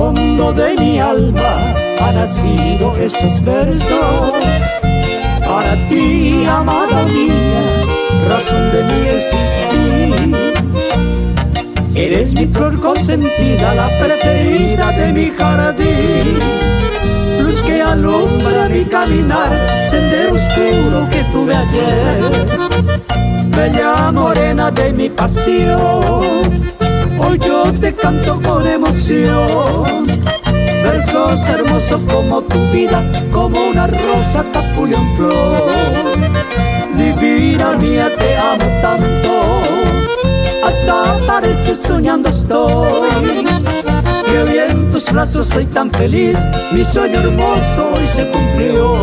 fondo de mi alma han nacido estos versos. Para ti, amada mía, razón de mi existir. Eres mi flor consentida, la preferida de mi jardín. Luz que alumbra mi caminar, sendero oscuro que tuve ayer. Bella morena de mi pasión, hoy yo te canto con emoción. Versos hermosos como tu vida, como una rosa capullo en flor. Divina mía, te amo tanto, hasta parece soñando estoy. Y hoy en tus brazos soy tan feliz, mi sueño hermoso hoy se cumplió.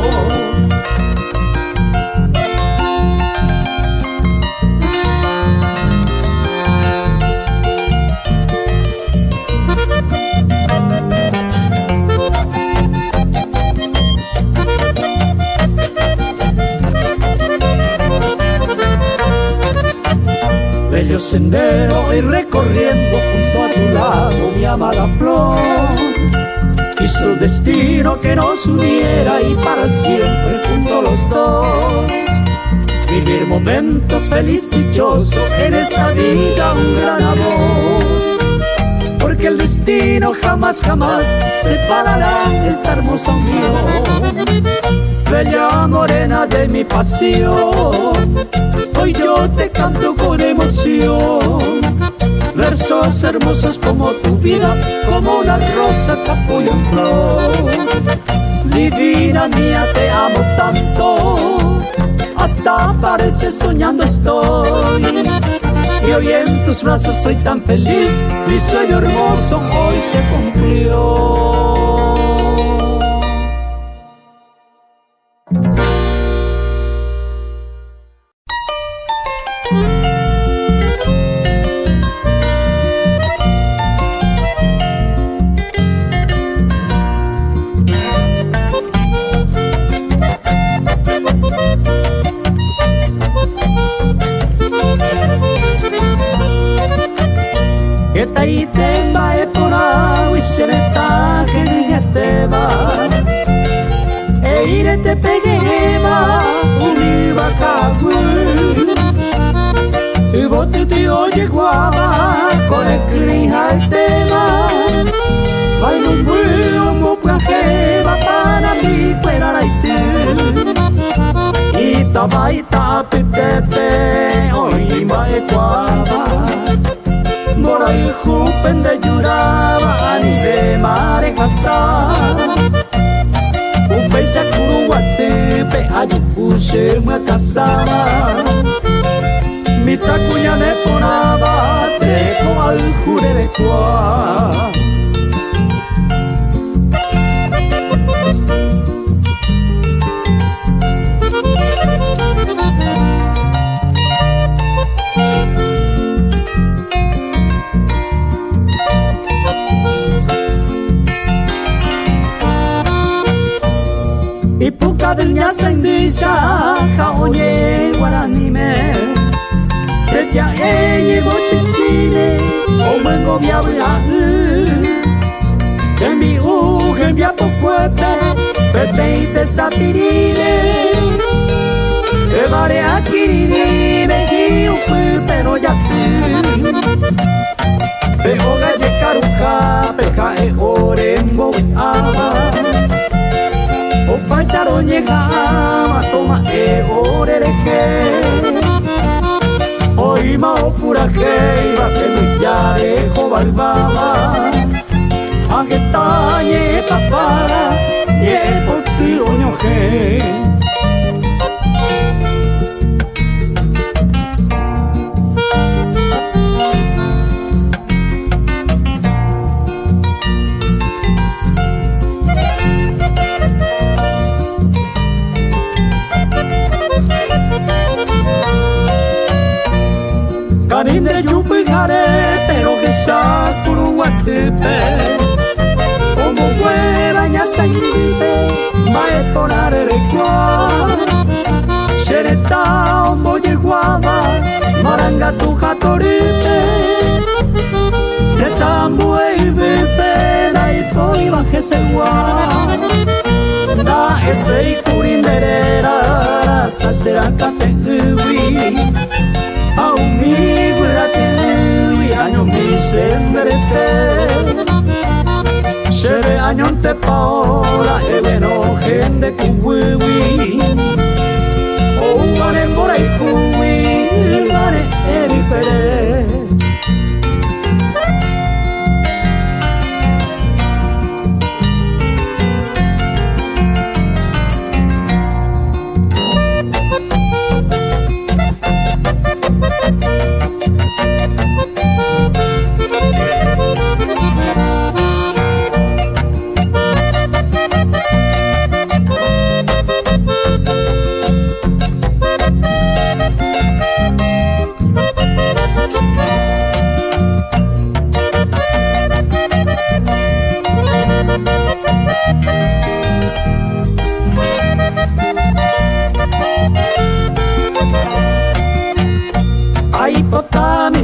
Bello sendero y recorriendo junto a tu lado mi amada flor. Quiso destino que nos uniera y para siempre junto los dos. Vivir momentos felices, dichosos en esta vida, un gran amor. Porque el destino jamás, jamás separará esta hermosa unión. Bella morena de mi pasión, hoy yo te canto con emoción. Versos hermosos como tu vida, como una rosa capullo en flor. Divina mía, te amo tanto, hasta parece soñando estoy. Y hoy en tus brazos soy tan feliz, mi sueño hermoso hoy se cumplió. Itaitemba e porau i sereta geneteba e irete pegeba univa kaku y bote te oye guava con el crija el tema vai no mundo mo pajeba para mi fuera la y tabaita pitepe oi mai guava Mora y jupen de lloraba ni de mare casar. Un beso curuguate pe ayupuse me casaba. Mi tacuña me ponaba dejo al jure de cuá. Ipuka del nyasa indisa kaonye guaranime Tetia enye bochesine omengo biabra Kemi ujembia pokuepe Peteite sapirine Evare akirine Meji upu pero yatu Peoga ye karuka Peka e orembo ama O paisaro nyegama toma e orereje Oima o puraje iba que mi yare jovalbaba Agetañe papara ye poti oñoje Canindre yupi jare, pero que sa curuguatepe Como hueva ñasa iripe, mae ponare recua Xereta ombo yeguaba, maranga tu jatoripe Netambu e ibepe, la ipo sewa da esei kurinderera sasera kate uwi au mi burate uwi año mi senderete shere añon te paola ebeno gente kuwi o gane borai kuwi gane eri pere.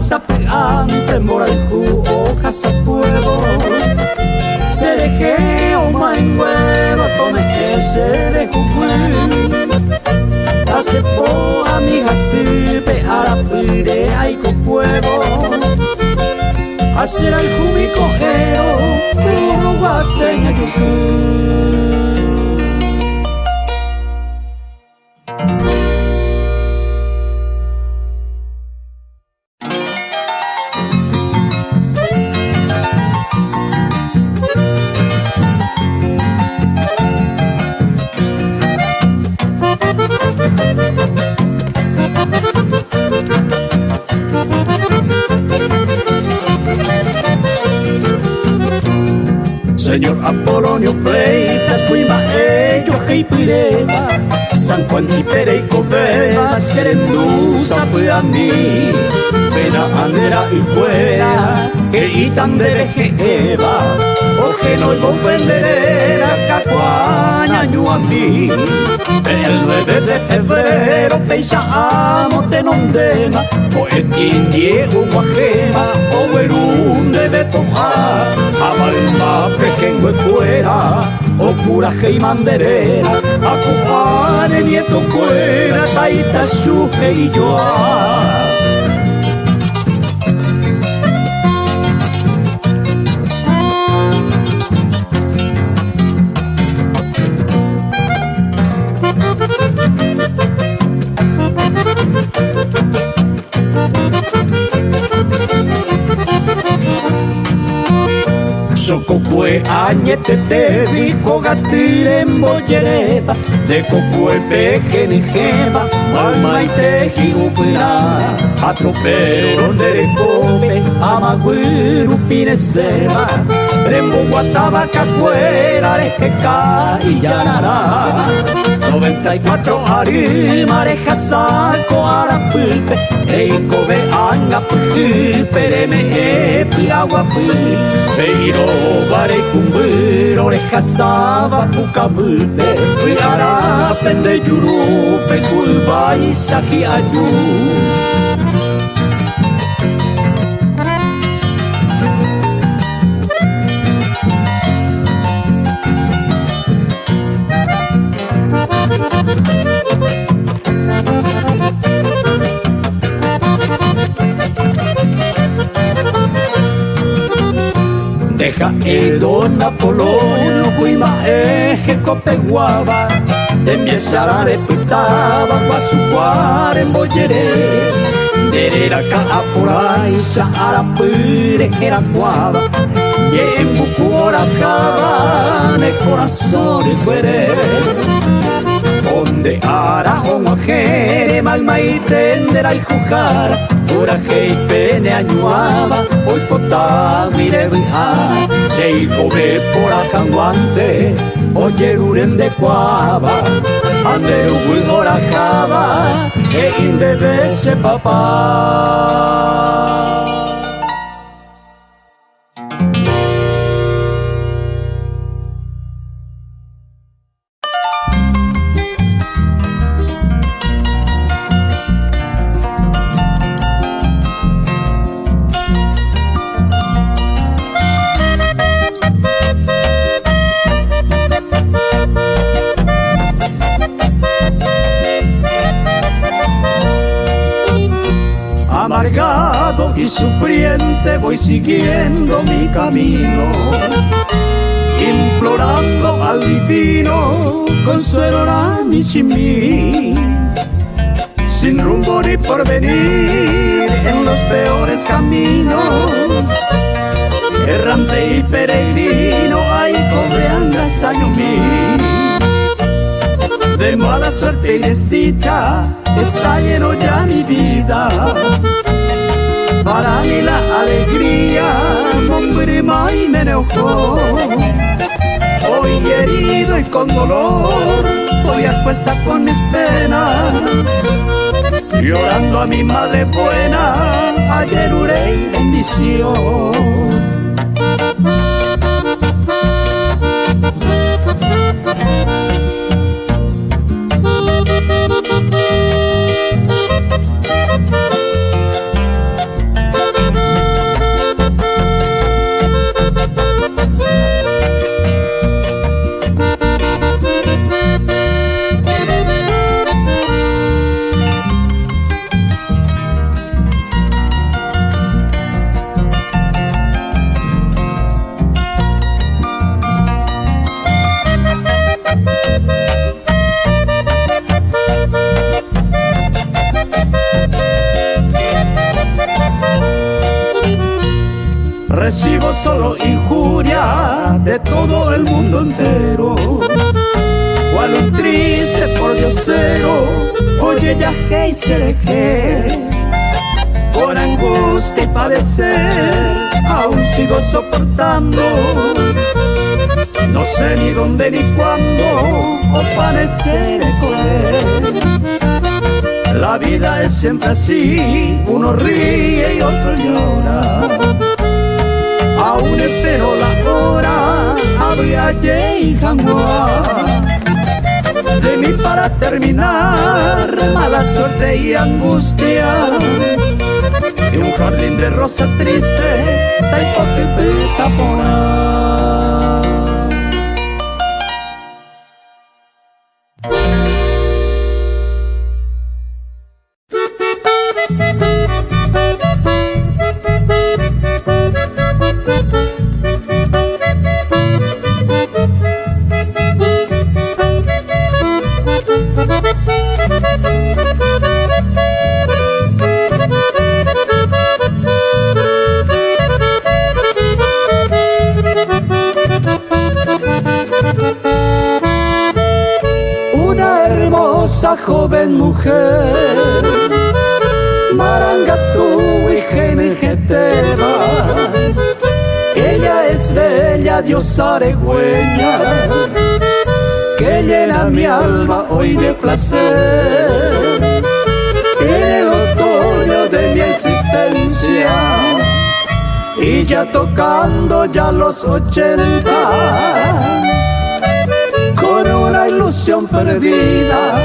Sapeante moralku hojas a fuego se deje o manguero tome que se dejo hace po amiga sipe a la pire hay con fuego hacer al jubico ero uruguateña yucu. Señor Apolonio Freitas, Cuima, ellos que pireba, San Juan Tipere y Covera, Serendusa fue a mí, Pena Andera y Cuera, que itan de Vejeva, Ojeno y Bombenderera, Cacuaña, Ñuambí, el 9 de febrero, Peixa amo te nondema, Poetín Diego Guajema, Owerun de Betoa, Abalma Pejengo Cuera, Ocuraje y Manderera, Acupane Nieto Cuera, Taita Suge y Yoa. Sococue añete te dico gatire en bollereta, de cocue peje ni jema, alma y teji upira, atropero de cope, amagüiru pinesema, rembo guataba cacuera, lejeca y llanará, 94 arimareja saco arapulpe, eicobe anga pereme epi aguapi, peiro bare kumbir oreja saba pukabupe, piara pende yurupe kulbai saki ayu. Deja el don Apolonio, Cuima, eje copeguaba, de miesara de pitaba, guasucuar en bolleré, derera ca apurai, saarapure, era cuava, y en bucuora jaba, de corazón y cuere. Donde ara o mujer, malma y tendera y jujara, coraje y pene añuaba, hoy potá mire vija, de cobre por ajanguante, oye uren de cuava, ande uigora jaba, e indebe se papá. y sufriente voy siguiendo mi camino, implorando al divino consuelo a mí sin mí. Sin rumbo ni porvenir en los peores caminos, errante y peregrino, ay, pobre agasajo mío. De mala suerte y desdicha está lleno ya mi vida. Para mí la alegría mongrima y me enojó. Hoy herido y con dolor voy a cuesta con mis penas, llorando a mi madre buena, ayer llenuré y bendición. Recibo solo injuria de todo el mundo entero, cual un triste pordiosero, oye ya hey serejé. Con angustia y padecer aún sigo soportando, no sé ni dónde ni cuándo o padeceré correr. La vida es siempre así, uno ríe y otro llora. Aún espero la hora, habría y de mí para terminar, mala suerte y angustia. Y un jardín de rosa triste, taipotepeta por ahí. Joven mujer, Marangatu y Genejeteba, ella es bella diosa aregüeña, que llena mi alma hoy de placer. En el otoño de mi existencia, y ya tocando ya los 80, con una ilusión perdida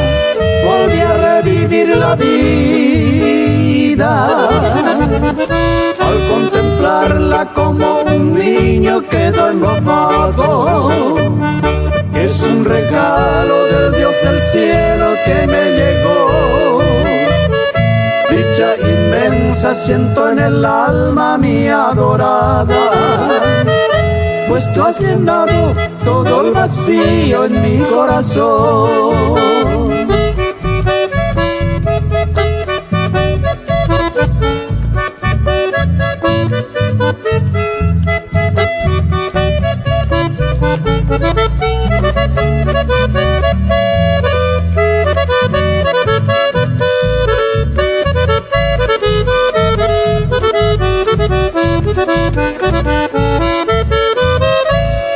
volví a revivir la vida, al contemplarla como un niño quedó embobado. Es un regalo del Dios del cielo que me llegó, dicha inmensa siento en el alma mi adorada, pues tú has llenado todo el vacío en mi corazón.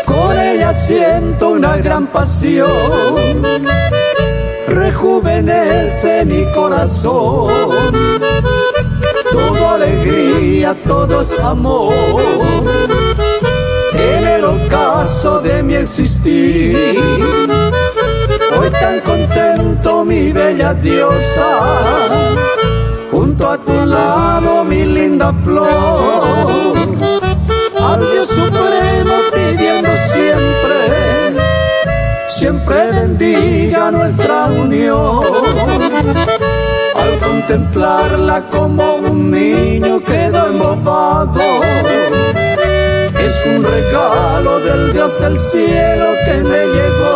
Con ella siento una gran pasión, rejuvenece mi corazón, todo alegría, todo es amor. En el ocaso de mi existir, hoy tan contento mi bella diosa, junto a tu lado mi linda flor, al Dios supremo pidiendo siempre, siempre bendiga nuestra unión. Al contemplarla como un niño quedó embobado. Es un regalo del Dios del cielo que me llegó.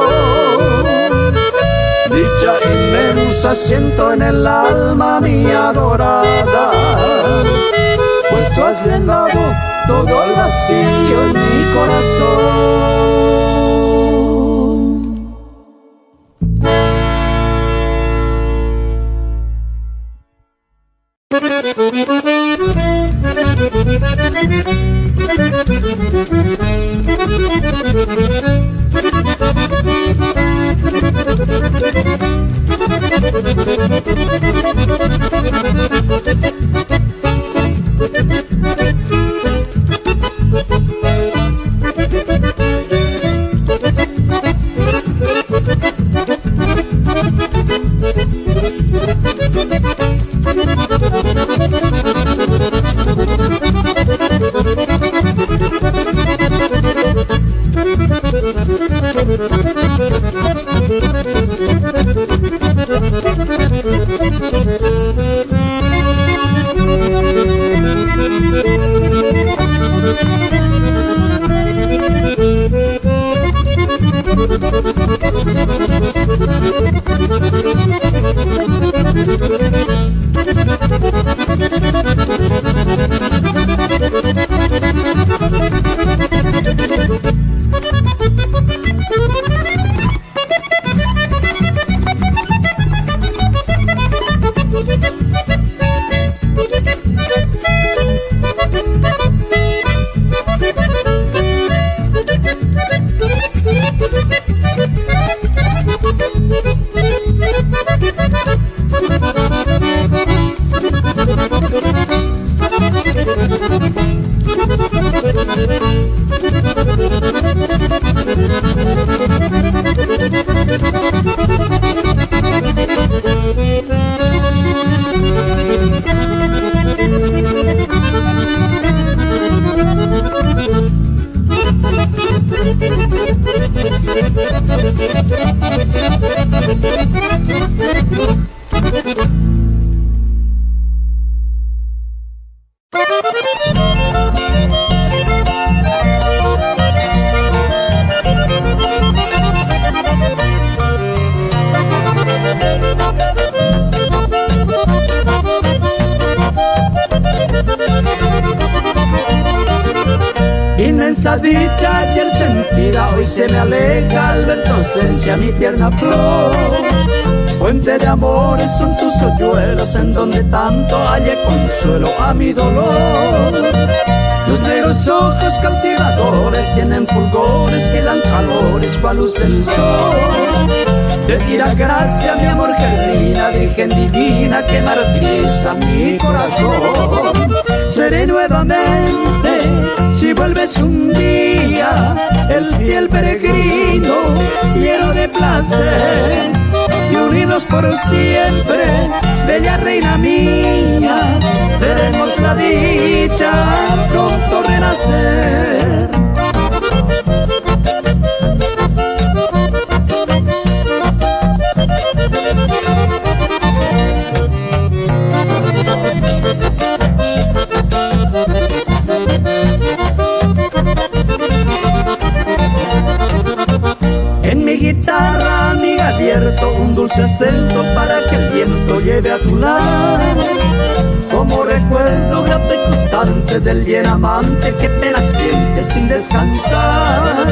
Dicha inmensa siento en el alma mi adorada, pues tú has llenado todo el vacío en mi corazón. Inmensa dicha ayer sentida, hoy se me aleja al ver tu ausencia, mi tierna flor. Fuente de amores son tus hoyuelos, en donde tanto hallé consuelo a mi dolor. Tus negros ojos cautivadores tienen fulgores que dan calores cual luz del sol. De ti la gracia, mi amor genuina, Virgen divina que martiriza mi corazón. Seré nuevamente, si vuelves un día, el fiel peregrino, lleno de placer, y unidos por siempre, bella reina mía, veremos la dicha pronto renacer. En mi guitarra, amiga, abierto un dulce acento para que el viento lleve a tu lado. Como recuerdo grato y constante del bien amante que pena siente sin descansar.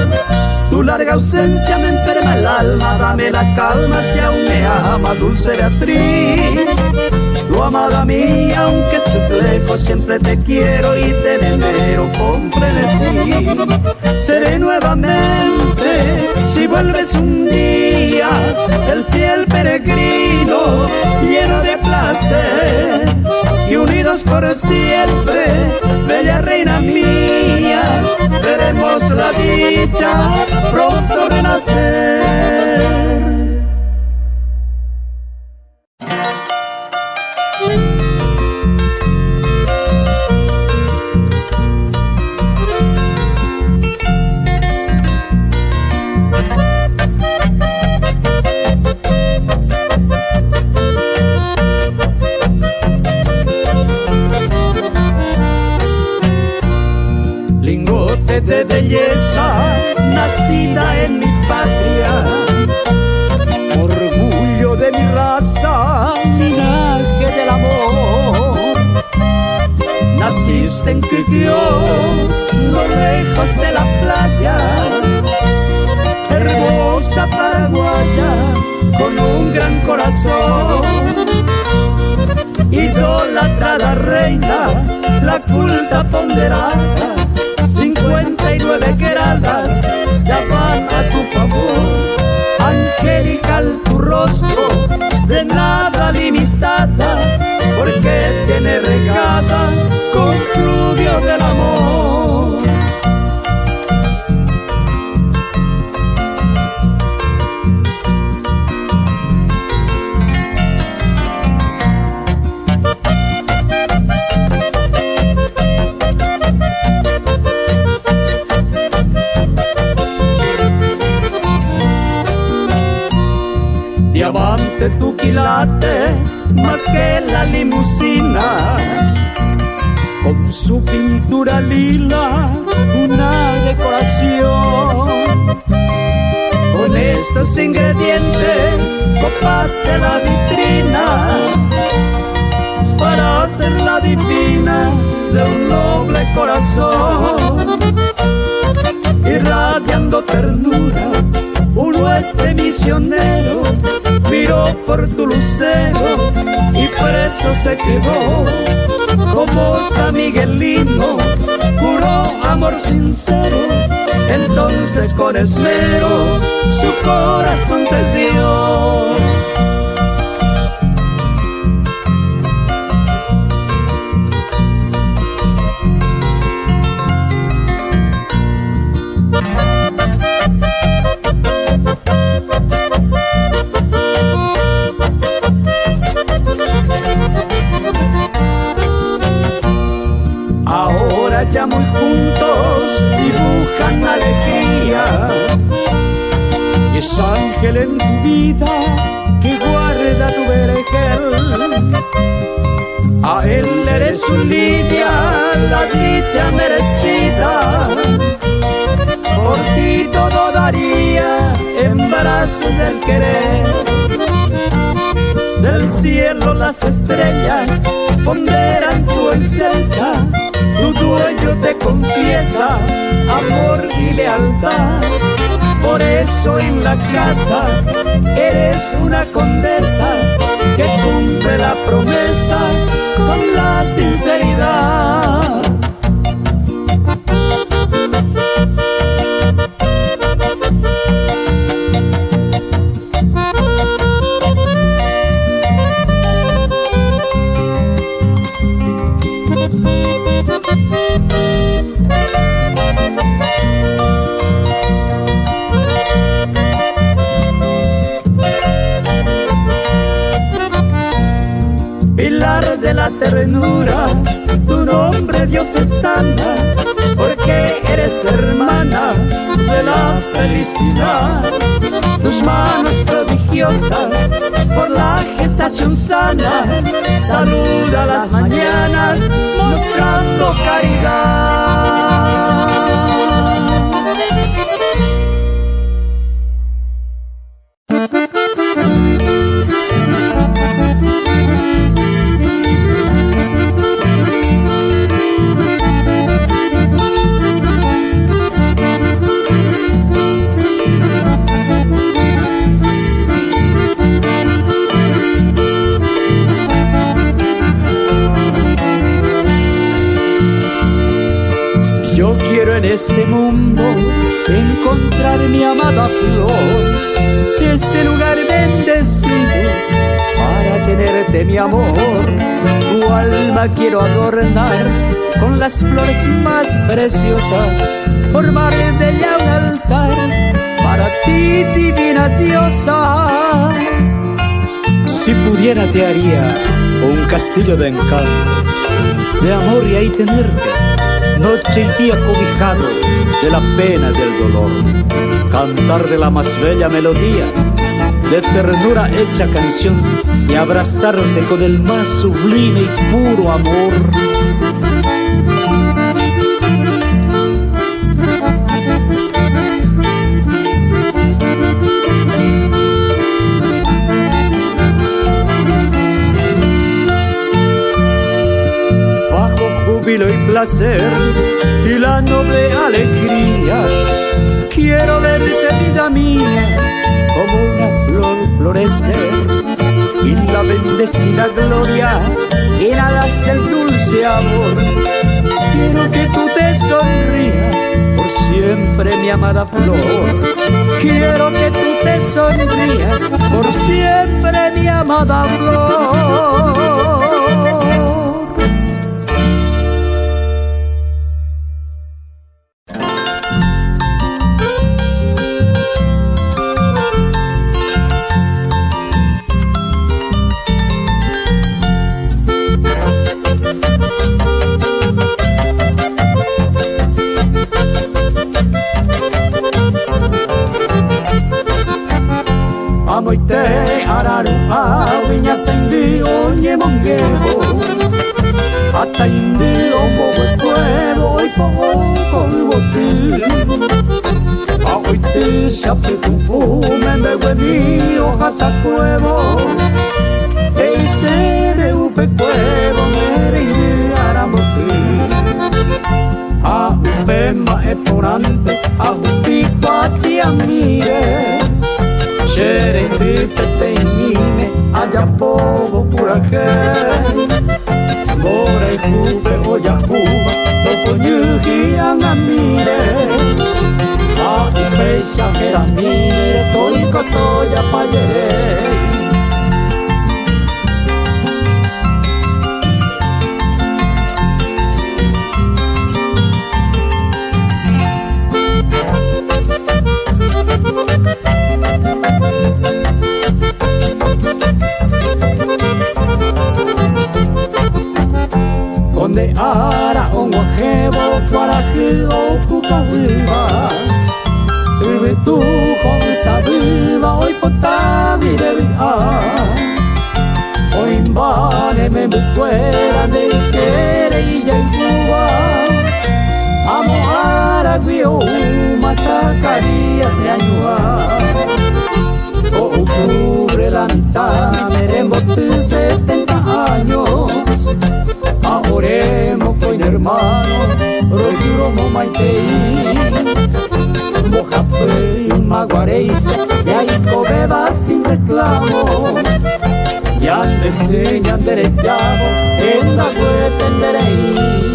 Tu larga ausencia me enferma el alma, dame la calma si aún me ama, dulce Beatriz. Tu amada mía, aunque estés lejos, siempre te quiero y te venero con frenesí. Seré nuevamente, si vuelves un día, el fiel peregrino, lleno de placer, y unidos por siempre, bella reina mía, veremos la dicha pronto renacer. dicen que yo, no lejos de la playa, hermosa paraguaya, con un gran corazón, idolatrada reina, la culta ponderada, 59 gradas ya van a tu favor. Angelical tu rostro, de nada limitada, porque tiene regada con fluvio del amor. Diamante tu quilate, más que la limusina, con su pintura lila, una decoración. Con estos ingredientes copaste la vitrina para hacerla divina de un noble corazón, irradiando ternura. Un oeste misionero miró por tu lucero y preso se quedó. Como San Miguelino juró amor sincero, entonces con esmero su corazón te dio. Ahora ya muy juntos dibujan alegría, y es ángel en tu vida que guarda tu vergel. A él eres su lidia, la dicha merecida, por ti todo daría en brazos del querer. Del cielo las estrellas ponderan tu esencia, tu dueño te confiesa amor y lealtad. Por eso en la casa eres una condesa que cumple la promesa con la sinceridad. Pilar de la ternura, tu nombre Dios es sana, porque eres hermana de la felicidad. Tus manos prodigiosas por la gestación sana, saluda las mañanas mostrando caridad. Yo quiero en este mundo encontrar mi amada flor, de ese lugar bendecido para tenerte mi amor. Tu alma quiero adornar con las flores más preciosas, formar de ella un altar para ti, divina diosa. Si pudiera te haría un castillo de encanto, de amor y ahí tenerte noche y día cobijado de la pena y del dolor, cantar de la más bella melodía, de ternura hecha canción, y abrazarte con el más sublime y puro amor. júbilo y placer y la noble alegría. Quiero verte, vida mía, como una flor florecer, y la bendecida gloria llenadas del dulce amor. Quiero que tú te sonrías por siempre, mi amada flor. Quiero que tú te sonrías por siempre, mi amada flor. Amoite araru awinya sendi onye mongevo hasta indi omo puedo hoy poco bote amoite shape tu me mi hoja sa cuevo e se de upe cuevo me aramote a upe ma eporante a upico a ti amire Sherende pete imine allá poco curaje Bora y jupe oya juba Topo nyugi angamire A upe shajera mire Toiko toya payere Donde ara onguajebo para que ocupa viva Vive tú con esa viva hoy potable de vida Hoy vale me fuera de querer y ya igual Amo ara guio masacarías de añuar Octubre la mitad merembo de 70 años Oremos con hermano, rojuro mo maitei Mojape y maguareis, y ahí cobeba sin reclamo Ya te enseñan derechavo, en la web tenderei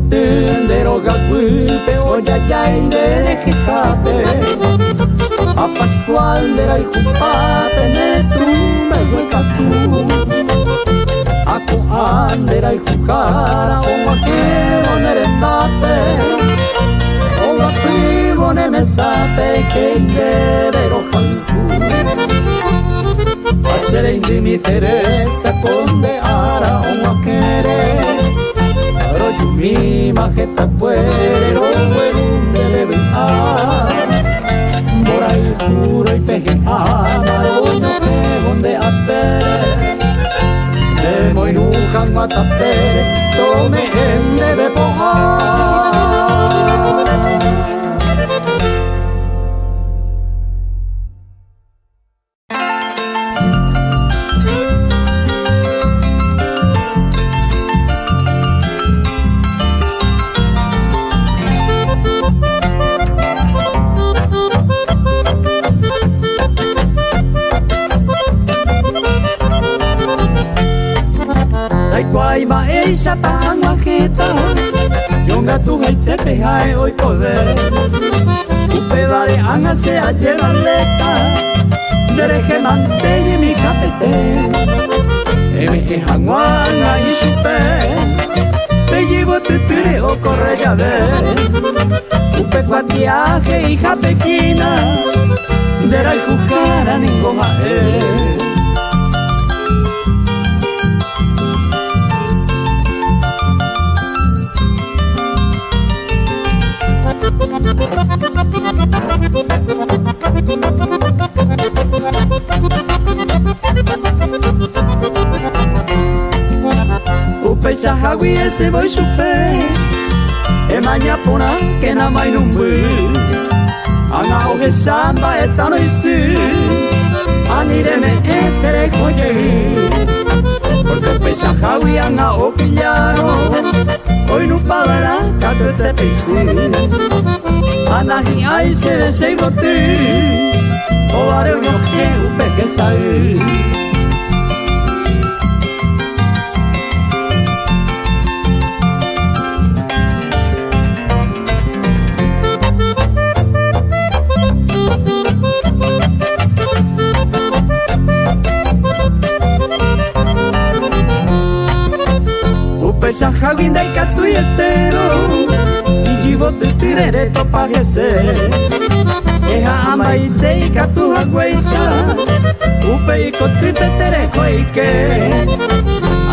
Tendero gaguipe oya ya de jicate A Pascual de la hijupape netrumbe huecatú A Coan de la hijujara o maquero nerendate O la primo nemesate que indebero jalcú A ser mi Teresa conde ara o maquere mi majeta puero de levantar por ahí juro y peje amaroño que donde apere de moirujan matapere tome en debe pojar Guayma esa panguajeta Yonga tu gaite pejae hoy poder Upe vale angase a llevarleta Dereje manteñe mi capete Eme janguanga y supe Te llevo tutire o corre ya ver Upe cuatiaje y japequina Derai jujara ni comae Upecha hawi ese voy supe e maña pona que na mai numbu anga oge samba etano isi anireme etere koye porque upecha hawi anga opillaro hoy no pagará kato te peisi anahi ai se boti o are no que upe que sai Upecha hawi ndai katu yetero Ijivo te tirere to pagese Eha ama ite katu hagweisa Upe iko tite tere koike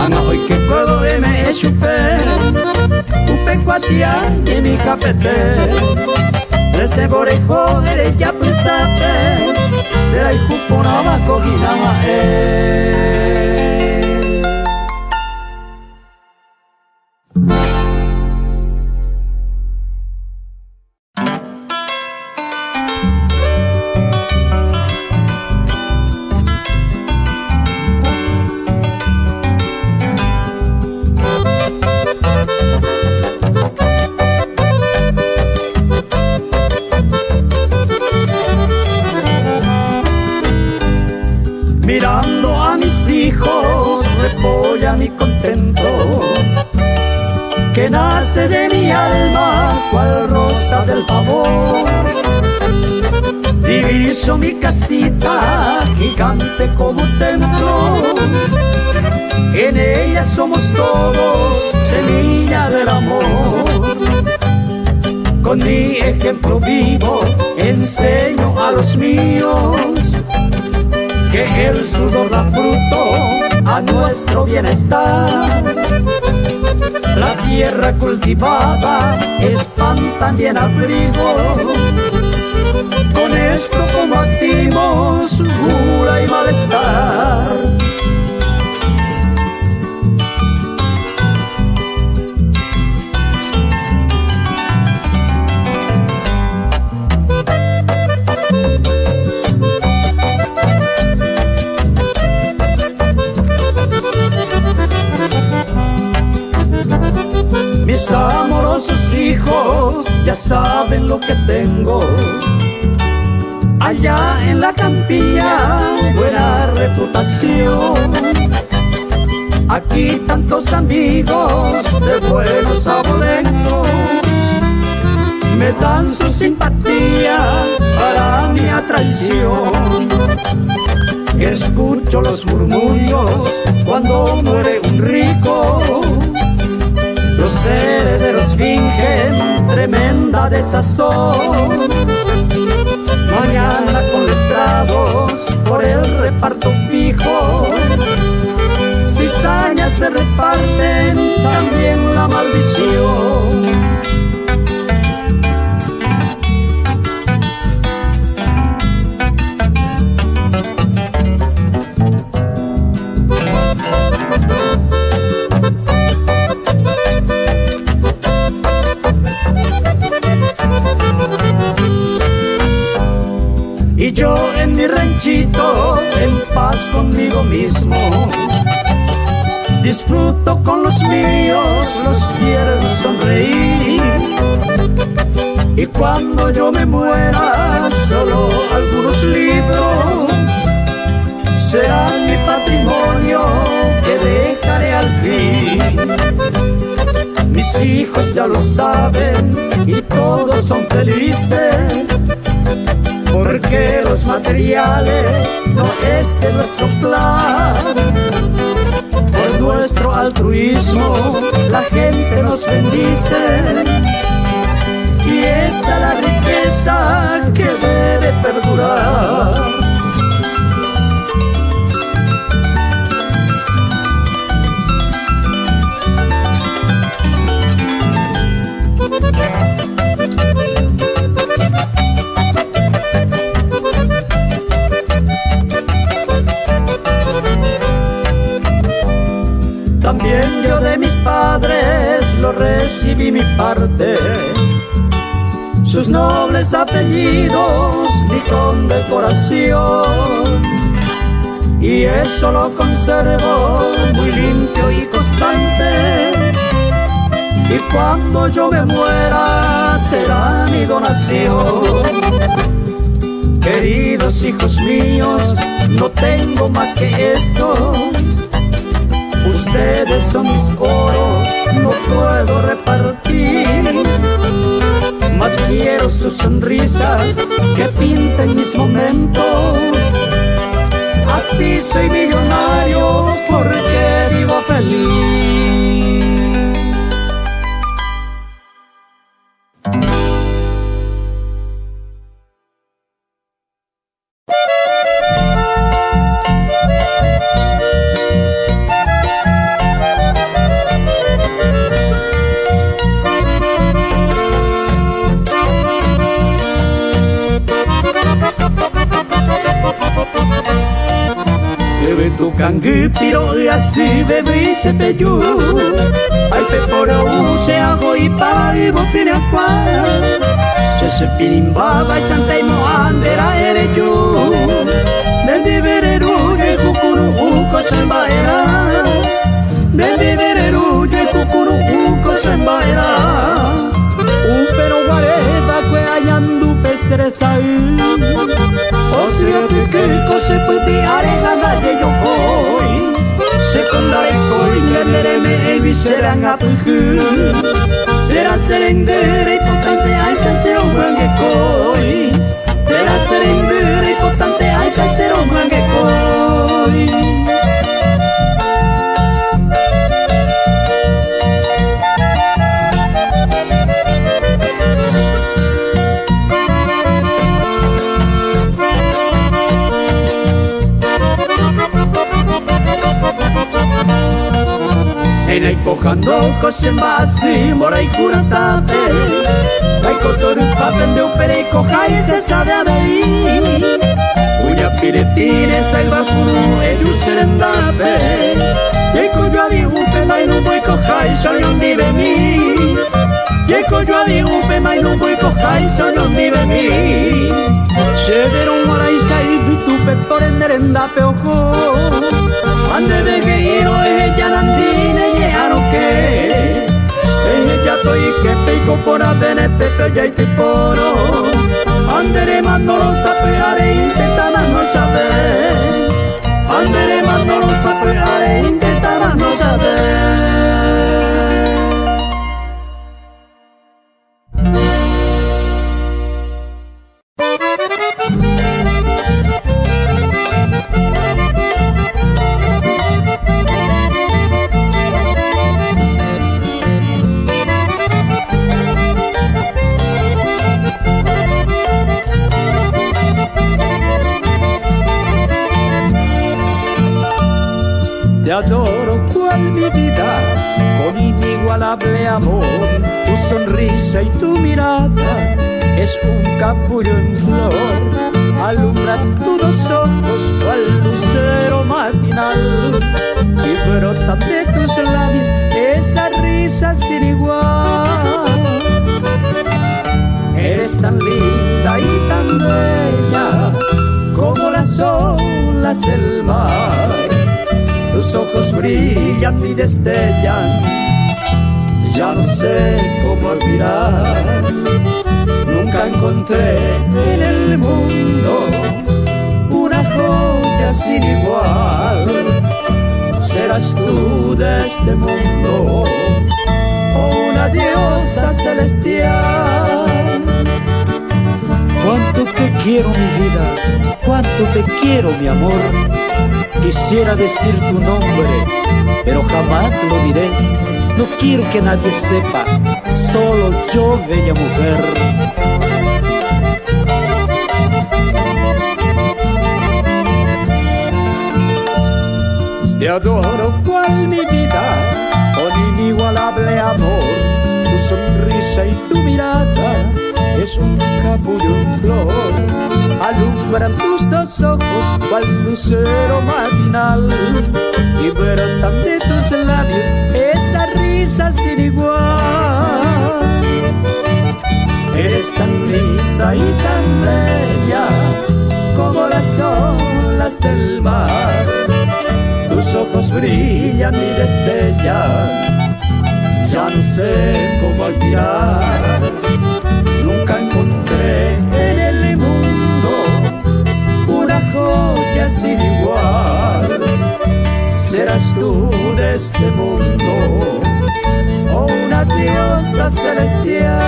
Anga oike kodo eme e shupe Upe kwatia yemi kapete Ese borejo ere ya pesape Dera ikupona bako hinama Mirando a mis hijos, repolla mi contento, que nace de mi alma, cual rosa del favor. Diviso mi casita, gigante como un templo, en ella somos todos, semilla del amor. Con mi ejemplo vivo, enseño a los míos, que el sudor da fruto a nuestro bienestar. La tierra cultivada es pan también abrigo. Con esto combatimos gula y malestar. Mis amorosos hijos ya saben lo que tengo. Allá en la campiña, buena reputación. Aquí tantos amigos de buenos abolentos me dan su simpatía para mi atracción. Escucho los murmullos cuando muere un rico. Los herederos fingen tremenda desazón. Mañana con letrados por el reparto fijo, cizañas se reparten también la maldición. Y yo en mi ranchito, en paz conmigo mismo, disfruto con los míos, los quiero sonreír. Y cuando yo me muera, solo algunos libros serán mi patrimonio que dejaré al fin. Mis hijos ya lo saben y todos son felices, porque los materiales no es de nuestro plan. Por nuestro altruismo la gente nos bendice, y esa es la riqueza que debe perdurar. También yo de mis padres lo recibí mi parte, sus nobles apellidos, mi condecoración, y eso lo conservo muy limpio y constante, y cuando yo me muera será mi donación. Queridos hijos míos, no tengo más que esto, ustedes son mis oros, no puedo repartir, mas quiero sus sonrisas que pinten mis momentos. Así soy millonario porque vivo feliz. Cangue piro y así bebé se peyú, ay peporo se hago y para y botine aqua, se pilimbaba y santa y moandera ere yo, de vereru y cucuru uco se embaera, de vereru y cucuru uco se embaera, pero guareba que hayandu peseresa o sea que se puede arreglar de yo hoy, secundaria coi nereme viseran a puju, era serendere potente a ese ser umbange coi, era serendere potente a ese ser umbange coi. Enai cojando coche más y mora y cura tape, hay cotoru papen de upere coja y se sabe a ver. Uya piretine salva kuru ellos serendape, y coyo abi upe mai no voy coja y soy un vive mi, y coyo abi upe mai no voy coja y soy un vive mi. Severo mora y sai tu pe endape ojo. Ande de gueiro ella nandine llegaron que ella toy que peico por avene pepe ya y tiporo andere mandolo sapeare intentana no saber andere mandolo sapeare intentana no saber. Te adoro cual mi vida, con inigualable amor, tu sonrisa y tu mirada es un capullo en flor, alumbran tus ojos cual lucero matinal y brotan de tus labios esa risa sin igual. Eres tan linda y tan bella como las olas del mar. Tus ojos brillan y destellan, ya no sé cómo olvidar. Nunca encontré en el mundo una joya sin igual. Serás tú de este mundo o una diosa celestial. Cuánto te quiero mi vida, cuánto te quiero mi amor. Quisiera decir tu nombre, pero jamás lo diré. No quiero que nadie sepa, solo yo, bella mujer. Te adoro cual mi vida, con inigualable amor. Tu sonrisa y tu mirada es un capullo en flor. Alumbran tus dos ojos cual lucero matinal y brotan de tus labios esa risa sonrisa sin igual. Eres tan linda y tan bella como las olas del mar. Tus ojos brillan y destellan, ya no sé cómo olvidar. Nunca encontré en el mundo una joya sin igual. Serás tú de este mundo o una diosa celestial.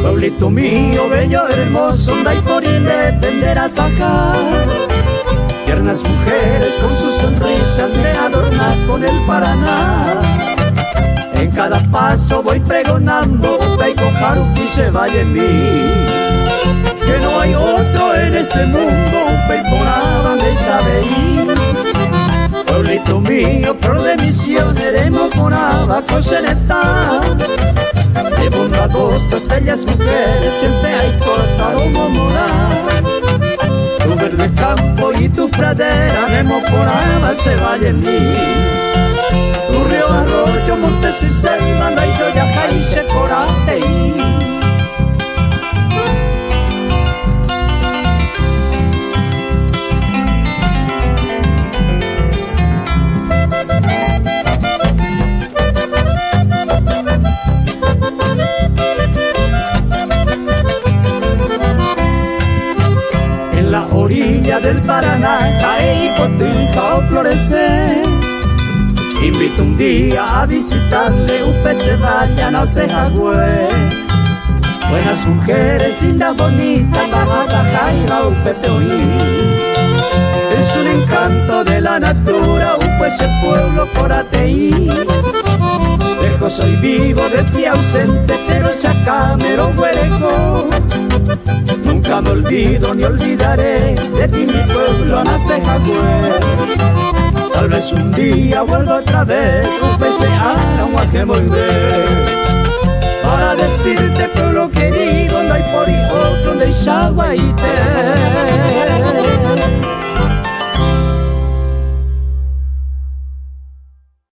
Pueblito mío, bello, hermoso, donde hay por tender a sacar. Tiernas mujeres con sus sonrisas me adornan con el Paraná. En cada paso voy pregonando, Upeico Haruki se vaya en mí. Que no hay otro en este mundo, Upeico nada me sabe ir. Pueblito mío, flor de misión, eremo con abaco seneta. De bondadosas, bellas mujeres, siempre hay cortado morar. Tu verde campo y tu pradera, Nemo por Aba se vaya en mí. Tu río, arroyo, montes y selva, no hay yo ya y se por ahí. Orilla del Paraná, cae y cotilca o florecer. Invito un día a visitarle, Upe se vaya, no se jagüe. Buenas mujeres, lindas, bonitas, bajas a Jaiba, Upe te oí. Es un encanto de la natura, Upe ese pueblo por Ateí. Lejos soy vivo, de ti ausente, pero se acá me lo hueleco. Nunca me olvido ni olvidaré de ti, mi pueblo nace Jagüe. Tal vez un día vuelva otra vez, Upese a que volver. Para decirte, pueblo querido, no hay por hijo donde hay Xagüe y te